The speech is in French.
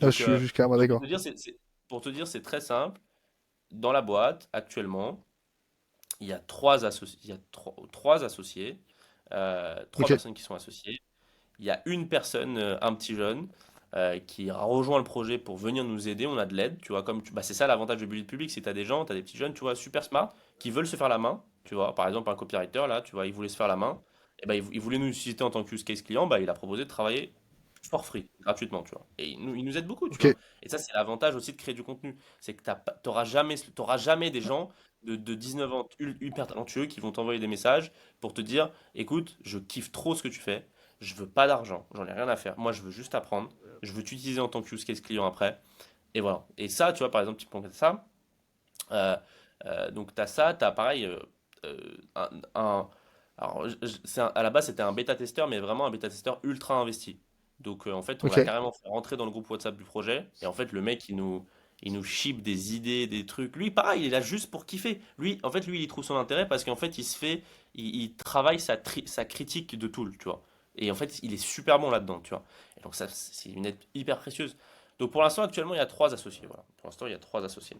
Ah, Donc, je suis carrément pour d'accord. te dire, pour te dire, c'est très simple. Dans la boîte, actuellement, il y a trois associés, trois Ok. personnes qui sont associées. Il y a une personne, un petit jeune, qui a rejoint le projet pour venir nous aider. On a de l'aide, tu vois. Bah, c'est ça l'avantage du bullet public, c'est que tu as des gens, tu as des petits jeunes, tu vois, super smart, qui veulent se faire la main. Tu vois, par exemple, un copywriter, là, tu vois, il voulait se faire la main. Et ben, il voulait nous citer en tant que use case client, bah, il a proposé de travailler for free, gratuitement, tu vois. Et il nous aide beaucoup, tu Ok. vois. Et ça, c'est l'avantage aussi de créer du contenu. C'est que t'auras jamais des gens de 19 ans hyper talentueux qui vont t'envoyer des messages pour te dire, écoute, je kiffe trop ce que tu fais, je veux pas d'argent, j'en ai rien à faire. Moi, je veux juste apprendre, je veux t'utiliser en tant que use case client après. Et voilà. Et ça, tu vois, par exemple, tu prends ça. euh, donc, tu as ça, tu as pareil, euh, un, un- alors, à la base, c'était un bêta-testeur, mais vraiment un bêta-testeur ultra investi. Donc, en fait, on l'a Ok. carrément fait rentrer dans le groupe WhatsApp du projet. Et en fait, le mec, il nous ship des idées, des trucs. Lui, pareil, il est là juste pour kiffer. Lui, en fait, lui, il trouve son intérêt parce qu'en fait, il travaille sa critique de tool, tu vois. Et en fait, il est super bon là-dedans, tu vois. Et donc, ça, c'est une aide hyper précieuse. Donc, pour l'instant, actuellement, il y a trois associés. Voilà. Pour l'instant, il y a trois associés.